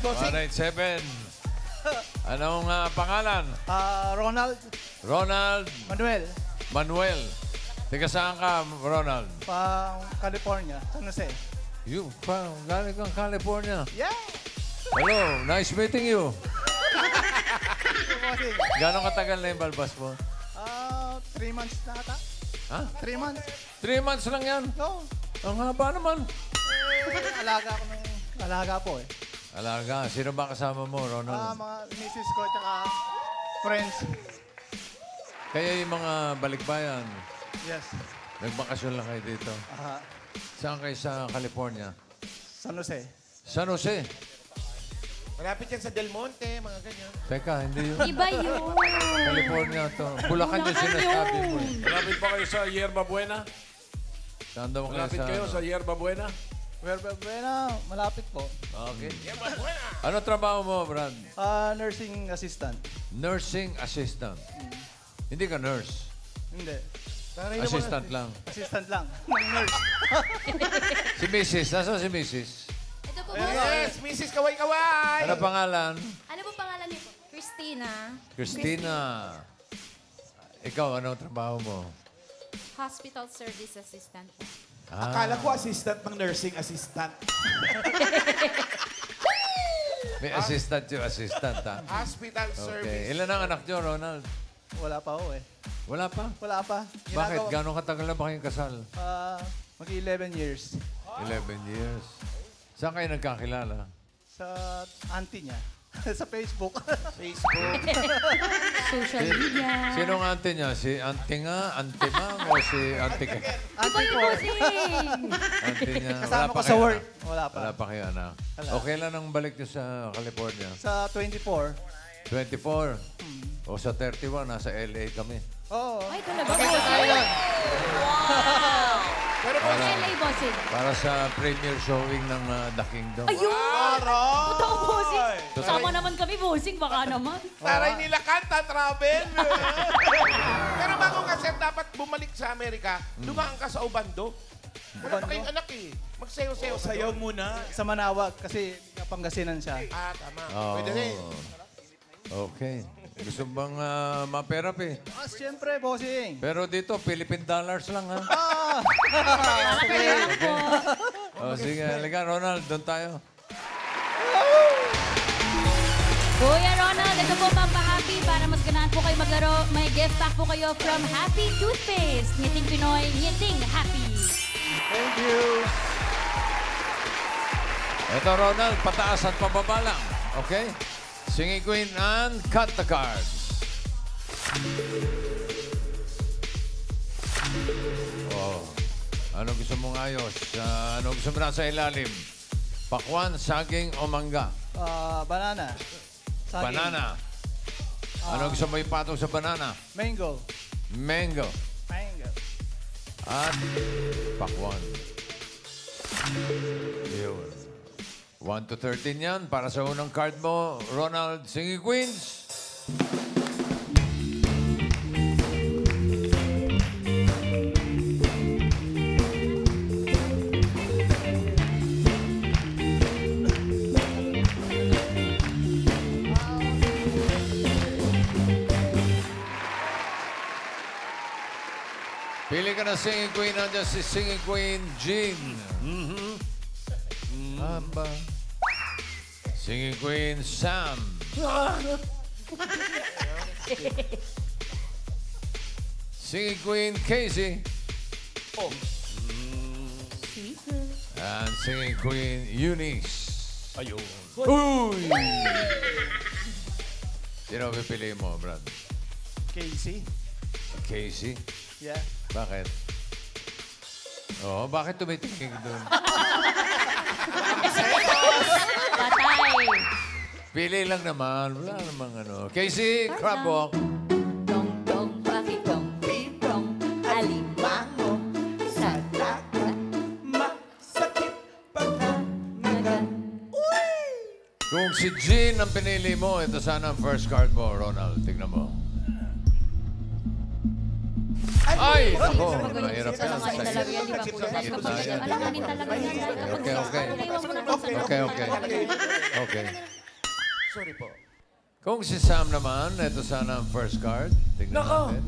bossing. 187. Anong pangalan? Ronald Ronald Manuel, Manuel. Tiga saan ka, Ronald? pang California, San Jose. You, galing kang California. Yeah! Hello, nice meeting you. Bossing. Gano'ng katagal na yung balbas mo? 3 months na ata. Ha? 3 months. 3 months lang yan. No. Ang haba naman. Alaga po eh. Alaga. Sino ba kasama mo, Ronald? Mga misis ko tsaka friends. Kaya yung mga balikbayan, Yes. nagbakasyon lang kayo dito. Saan kayo sa California? San Jose. San Jose. Malapit yan sa Del Monte, mga ganyan. Teka, hindi yun. Iba yun. California to. Bulacan yung sinasabi mo. eh. Malapit pa kayo sa Yerba Buena? Saan daw kayo Malapit sa... kayo sa Yerba Buena? Buena, malapit po. Okay. Ano trabaho mo, Brad? Nursing assistant. Nursing assistant. Hindi ka nurse. Hindi. Assistant lang. Assistant lang. Ng nurse. Si Mrs. Nasaan si Mrs.? Ito po, Yes, Mrs. Kaway-Kaway! Ano pangalan? Ano po pangalan niyo po? Christina. Christina. Ikaw, anong trabaho mo? Hospital Service Assistant po. Akala ko assistant ng nursing assistant. May assistant yung assistant, ha? Hospital Okay. service. Ilan ang anak nyo, Ronald? Wala pa ho eh. Wala pa? Wala pa. Bakit? Gano'ng katagal na ba kayong kasal? Mag-11 years. 11 years. Saan kayo nagkakilala? Sa auntie niya. Sa Facebook. Facebook. Social media. Sinong auntie niya? Si auntie nga, auntie ma'am, o si auntie ka? Auntie po. Auntie niya. Kasama ko sa work. Anak? Wala pa. Wala pa kayo, anak. Wala. Okay lang ang balik niyo sa California. Sa 24. 24. O sa 31, nasa LA kami. Oo. Ay, talaga po. Pero po, LA bossing. Para sa premiere showing ng The Kingdom. Ayun! Totoo bossing. Totoo. Sama naman kami bossing, baka naman. taray nila kanta, travel. Pero bago ka, sir, dapat bumalik sa Amerika, dumaan ka sa Obando. Wala pa kayong anak eh. Magsayo-sayo ka doon. Muna. Sa Manawag kasi Pangasinan siya. Tama. Oo. Pwede rin. Okay. Gusto bang ma-therapy? Siyempre, bossing. Pero dito, Philippine dollars lang, ha? Kailangan po. O, sige. Halika, Ronald. Doon tayo. Kuya Ronald, ito po pampahappy para mas ganahan po kayo maglaro. May gift pack po kayo from Happy Toothpaste. Ngiting Pinoy, ngiting happy. Thank you. Ito, Ronald. Pataas at pababa lang. Okay? Singing Queen and cut the cards. Oh. Ano gusto mong ayos? Ano gusto mo nasa ilalim? Pakwan, saging o mangga? Banana. Saging. Banana. Ano gusto mo ipatong sa banana? Mango. Mango. Mango. At pakwan. Yun. 1 to 13 yan. Para sa unang card mo, Ronald Singing Queens. Pili ka na Singing Queen. Nandiyan si Singing Queen Jean. Aba. Singing Queen Sam. Singing Queen Casey. And Singing Queen Eunice. Ayun. Uy! Sino pipili mo, Brad? Casey. Casey? Yeah. Bakit? Oo, bakit tumitingin doon? Patay. Pili lang naman. Wala namang ano. Casey, crab walk. Dong, dong, pakitong, pitong, alimango, sa dagat, Masakit nagan. Kung si Jean ang pinili mo, ito sana ang first card mo, Ronald. Tignan mo. Ay! Ako, mahirap yan. Alanganin talaga yan, di ba po? Dahil kapag alanganin talaga yan. Okay. Okay. Sorry po. Kung si Sam naman, ito sana ang first card. Tingnan Nako! natin.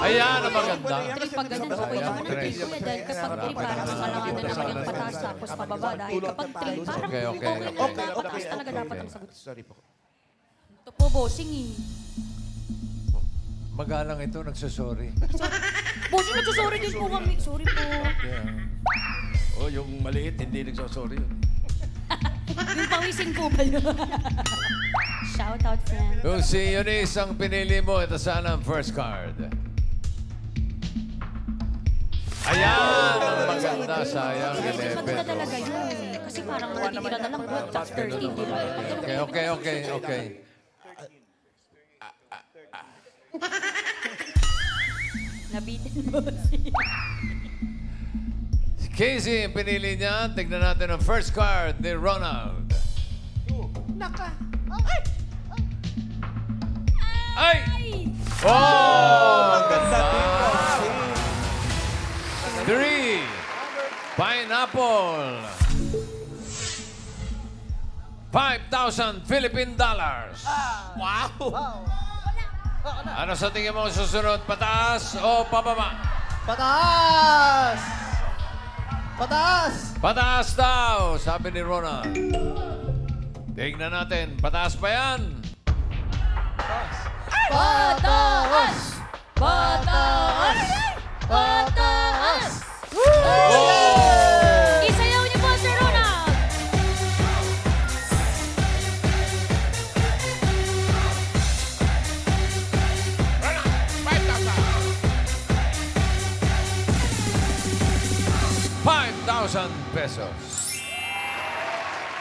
Ayan ang maganda. Pag ganun, okay Ayan, naman ang tres. trip, kuya. Dahil kapag trip, parang malangan na naman yung pataas tapos pababa. Dahil kapag trip, parang Okay, okay, okay okay. na. Pataas talaga dapat ang sagot. Sorry po. Ito po, bossing eh. Magalang ito, nagsasorry. Bossing, nagsasorry din po kami. Sorry po. Yeah. Oh, yung maliit, hindi nagsasorry yun. Yung pawising po ba yun? Shout out, friend. Kung si Eunice ang pinili mo, ito sana ang first card. Ayan! Ang maganda, sayang. Maganda talaga yun. Kasi parang natitira na lang po. Top 13, di ba? Okay. Nabitin bossing. Casey, ang pinili niya. Tignan natin ang first card ni Ronald. Ay! Oh! Ang ganda. 3. Pineapple. 5,000 Philippine dollars. Ano sa tingin mo susunod? Pataas o pababa? Pataas! Pataas! Pataas daw, sabi ni Ronald. Tingnan natin, pataas pa yan? Pataas! Pataas! Pataas! Oh! Isayaw niyo po, Sir Ronald! Rana, 5,000 pesos.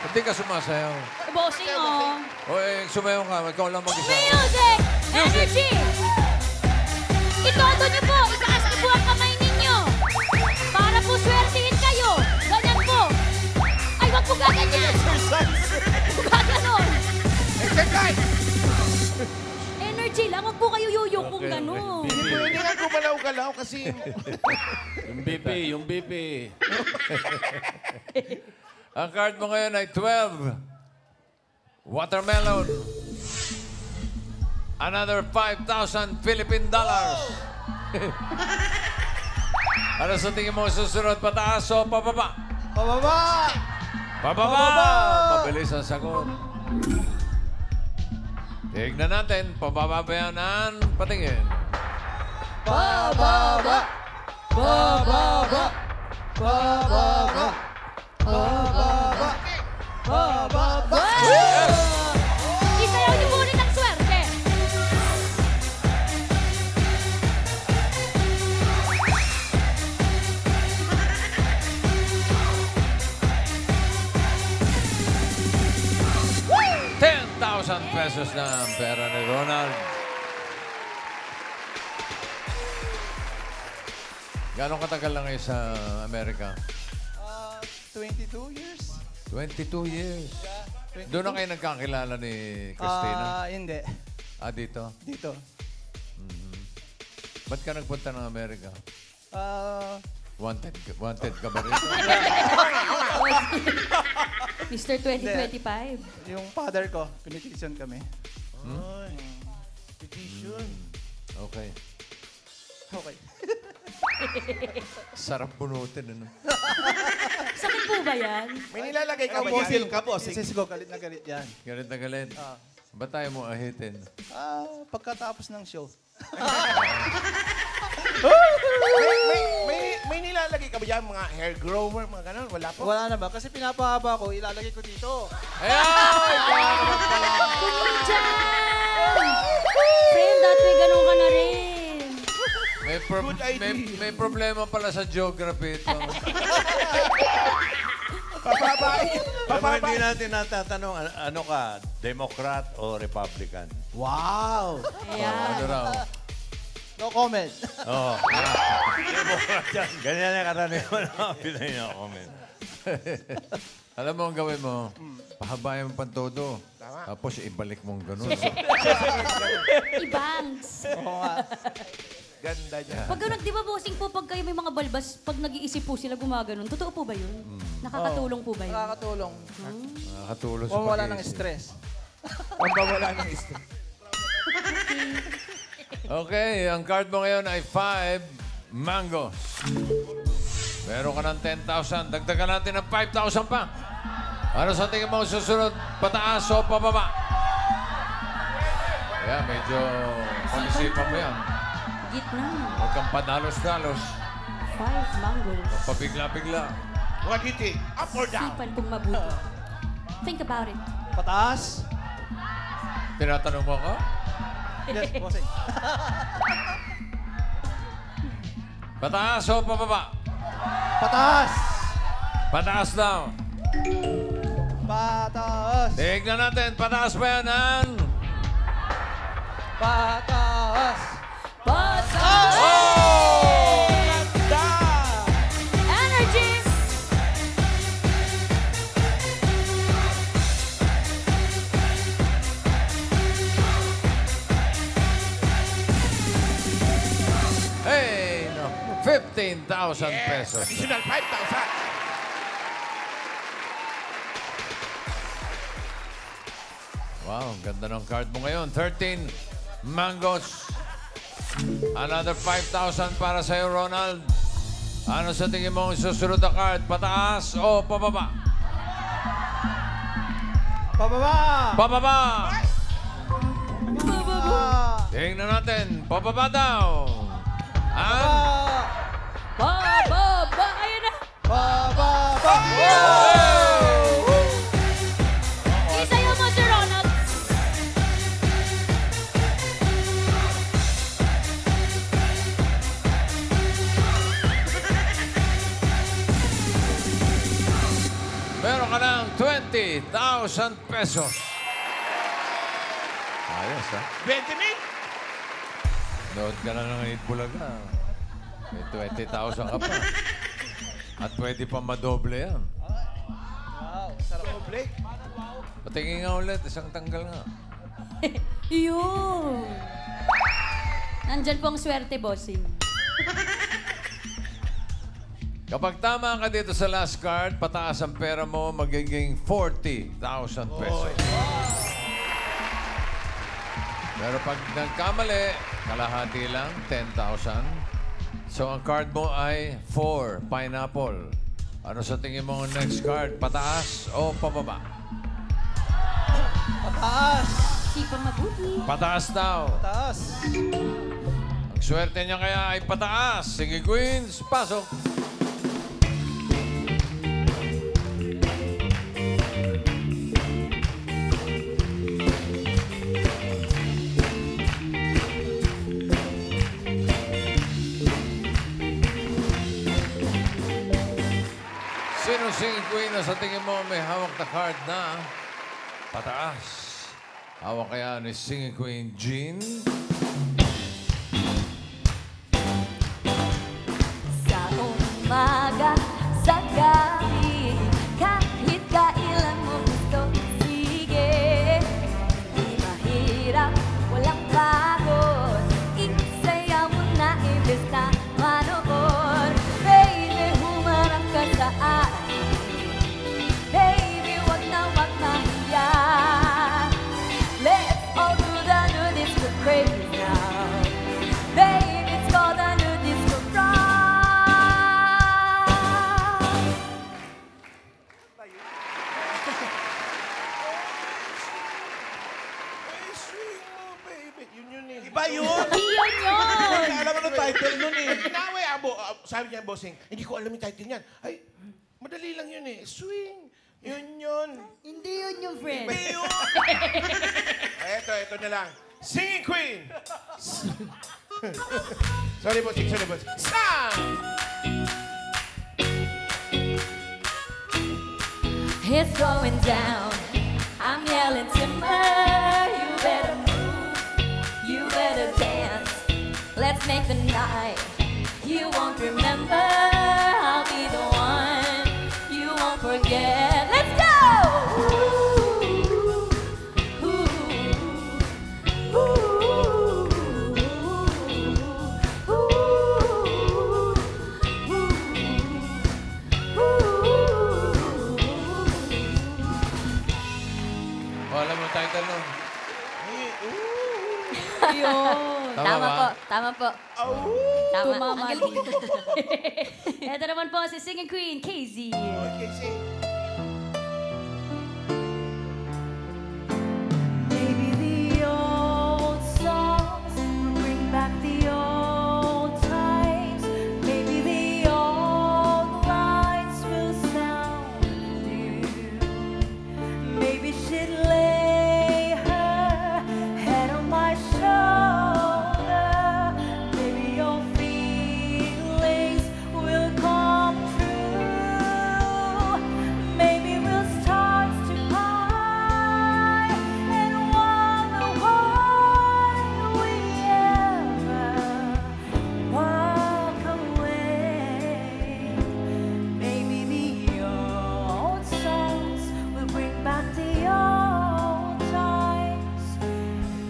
Hindi ka sumasayaw. Bossing, oh. O sumayaw ka, ikaw lang mag-isa. Music! Energy! Itodo niyo po! Itaas niyo po ang kamay ninyo! Para po swertihin kayo! Ganyan po! Ay, wag po gaganyan! Gaganon! Exercise! Energy lang, wag po kayo yuyok kung Okay, gano'n. Pwede nga gumalaw-galaw kasi... Yung BP. Ang card mo ngayon ay 12. Watermelon. Another 5,000 Philippine dollars. Ano sa tingin mo susunod? Pataas o pababa? Pababa! Pababa! Mabilis ang sagot. Tignan natin. Pababa ba yan ang patingin? Pababa! Pababa! Pababa! Pababa! Pababa! Isayaw niyo po ulit ang swerte. ₱10,000 na ang pera ni Ronald. Gano'ng katagal lang kayo sa Amerika? 22 years? 22 years. Yeah, 22. Doon na kayo nagkakilala ni Christina? Hindi. Dito? Dito. Ba't ka nagpunta ng Amerika? Wanted ka ba rito? Mr. 2025. Yung father ko, pinitition kami. Ay, petition. Okay. Okay. Sarap bunutin, ano? Sakit po ba yan? May nilalagay ka ba dyan? Sis ko, galit na galit yan. Galit na galit. Ba't tayo mo ahitin? Pagkatapos ng show. May nilalagay ka ba dyan? Mga hair grower, mga ganun? Wala po? Wala na ba? Kasi pinapahaba ko, ilalagay ko dito. Ayan! Diyan! Friend, dati may ganun ka na rin. Good idea. May problema pala sa geography ito. Pero hindi natin natatanong, ano ka, Democrat o Republican? Wow! Ano raw? No comment. Oo. Democrat yan. Ganyan yung karaniwan ng mga Pinoy na comment. Alam mo ang gawin mo? Pahabayan mo pang todo. Tapos ibalik mong ganun. Ibangs. Oo nga. Ganda niya. Pag ganun, di ba bossing po, pag kayo may mga balbas, pag nag-iisip po sila gumaganon, totoo po ba yun? Nakakatulong po ba yun? Nakakatulong. Nakakatulong sa Wala ng pag-iisip. stress. Pambawala ng stress. Okay, ang card mo ngayon ay 5 mangoes. Meron ka ng 10,000. Dagdagan natin ng 5,000 pa. Ano sa tingin mo susunod? Pataas o pababa? Kaya medyo pag-isipan mo yan. Gitna. Huwag kang padalos-dalos. 5 mangoes. Pabigla-bigla. What do you think? Up or down? Sipan pong mabuti. Think about it. Pataas. Tinatanong mo ako? Yes, bossing. Pataas o pababa? Pataas. Pataas daw. Pataas. Tignan natin, pataas ba yan ang... Pataas. Pataas! Oh! Energy! Hey, no. 15,000 pesos. Additional 5,000. Wow, ang ganda ng card mo ngayon. 13 mangoes. Another 5,000 para sa'yo, Ronald. Ano sa tingin mo ang susunod na card? Pataas o pababa? Pababa. Pababa! Pababa. Tingnan natin. Pababa daw. Ang... Bababa! Ayun na! Pababa. Isayaw mo, Sir Ronald. Meron ka ng 20,000 pesos. Ayos, ha? 20 mil? Nood ka na ng 8 Bulaga. May 20,000 ka pa. At pwede pa madoble yan. Wow, sarap. Blake. Patingin nga ulit, isang tanggal nga. Yun! Nandyan po ang swerte, bossing. Kapag tama ka dito sa last card, pataas ang pera mo, magiging 40,000 pesos. Pero pag nagkamali, kalahati lang, 10,000. So ang card mo ay 4, pineapple. Ano sa tingin mo ang next card? Pataas o pababa? Pataas. Sipang mabuti. Pataas daw. Pataas. Ang swerte niya kaya ay pataas. Sige, Queens, pasok. Sino singing queen na sa tingin mo may hawak na card na pataas? Hawak kaya ni singing queen Jean? Sa umaga, sa gabi, kahit kailan mo gusto, sige. Di mahirap, walang pagod, isaya mo na ibig na manood. Baby, humarap ka sa akin. Baby, wag na wag mahiya. Let's all do the new disco crazy now. Baby, it's called the new disco rock. Ay, swing mo, baby. Yun eh. Iba yun. Iyon yun! Alam mo ng title nun eh. Tinaway, sabi niya, bossing, hindi ko alam yung title niyan. Ay, madali lang yun eh. Swing. Yun. Hindi yun yung friend. Iba yun. Ito na lang. Singing Queen. sorry, bossing. Sang! It's going down. I'm yelling timber. You better move. You better dance. Let's make the night. You won't remember. I'll be the one. You won't forget. Let's go! Ooh, ooh, ooh, ooh, ooh. Tama ba? po, tama po. Tama. Tumama Ang galing. Ito naman po si Singing Queen, KZ. Okay, see. Maybe the old songs will bring back the old times. Maybe the old lines will sound new. Maybe she'd lay her head on my shoulder. Maybe your feelings will come true. Maybe we'll start to cry and wonder why we ever walk away. Maybe the old songs will bring back the old times,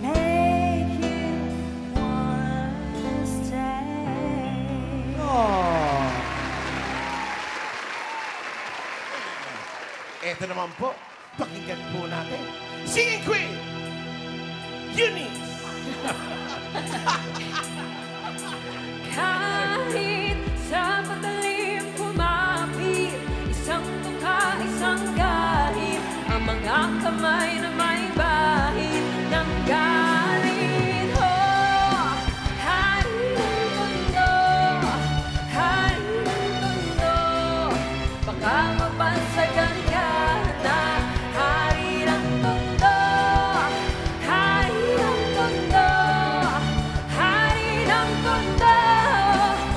make you wanna stay. Eto naman po, pakinggan po natin. Singing Queen, Eunice. Kahit sa matalim kumapit, isang tuka, isang galit, ang mga kamay na may bahid ng galit. Oh, hari ng mundo, hari ng mundo, baka mapansagan ka na hari ng mundo, hari ng mundo, hari ng mundo,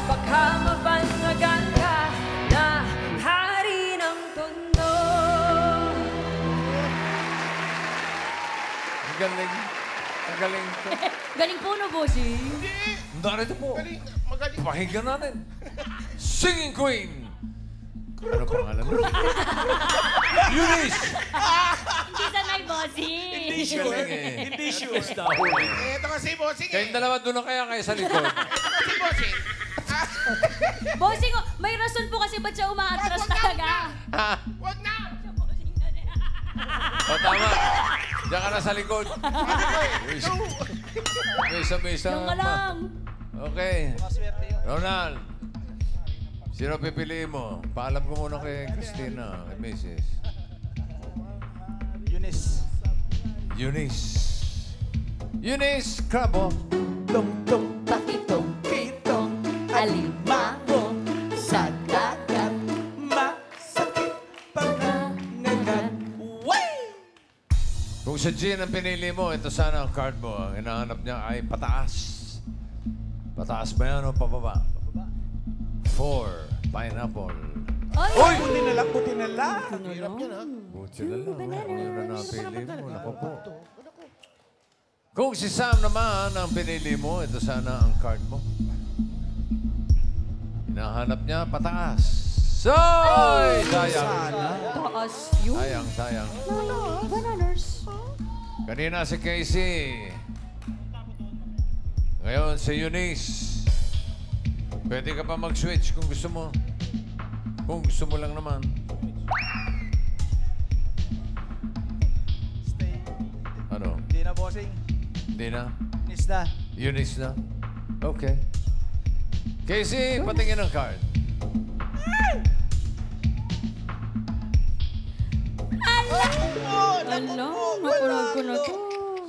baka mapansagan ka na hari ng mundo. Ang galing. Ang galing to. Galing po no, bossy. Narito po. Magaling, magaling. Pakinggan natin. Singing Queen. Ano pangalan mo? Eunice! Hindi sanay, bossy. Galing eh. Hindi shoes na huli. Eto kasi, bossing. Kayong dalawa doon na kaya kayo sa likod. Eto kasi, bossing. Bossing, may rason po kasi ba't siya umaatras talaga? Wag na! O tama. Diyan ka na sa likod. Mesa-mesa. Yung ka lang. Okay. Maswerte yun. Ronald. Sino pipiliin mo? Paalam ko muna kay Christina, kay Mrs. Eunice. Eunice. Eunice Crabo. Tong-tong, pakitong, kitong, alimango, sa dagat, masakit pangangagat. Kung sa Jean ang pinili mo, ito sana ang card mo. Ang hinahanap niya ay pataas. Pataas ba yan o pababa? 4. Pineapple. Ay! Buti na lang, buti na lang. Hirap yan, ha? Buti na lang. Ano na napili mo? Naku po. Kung si Sam naman ang pinili mo, ito sana ang card mo. Hinahanap niya pataas. Soy! Sayang. Taas yun. Sayang, sayang. Bananas. Kanina si Casey. Ngayon si Eunice. Pwede ka pa mag-switch kung gusto mo. Kung gusto mo lang naman. Stay. Ano? Hindi na, bossing. Hindi na? Eunice na. Eunice na? Okay. Casey, patingin ang card. Ano? Napanood ko na to.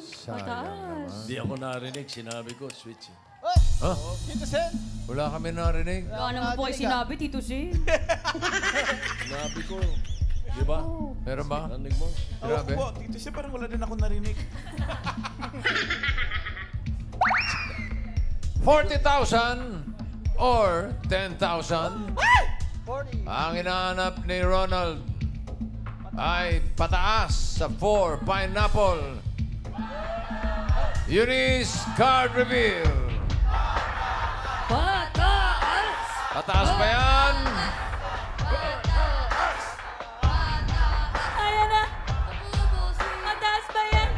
Sayang Mataas. naman. Hindi ako narinig. Sinabi ko, switch. Huh? Tito Sen. Wala kami narinig. Wala naman po kayo sinabi, Tito Sin. Sinabi ko. Di ba? Meron ba? Narinig mo? Grabe. Tito Sen, parang wala din ako narinig. 40,000 or 10,000. 40. Ang hinahanap ni Ronald ay pataas sa 4 pineapple. Eunice card reveal. Pataas! Pataas ba yan? Ayan na! Mataas ba yan?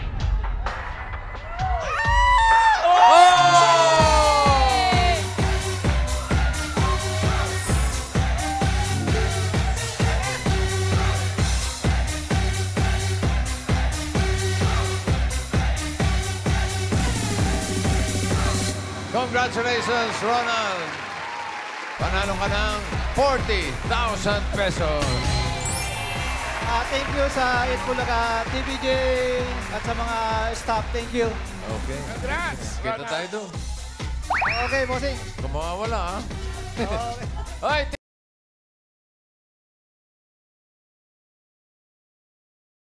Congratulations, Ronald! Panalo ka ng 40,000 pesos. Thank you sa Itbulaga, TVJ, at sa mga staff. Thank you. Okay. Congrats! Kita tayo doon. Okay, bossing. Kung mawawala, ha? Okay. Hoy,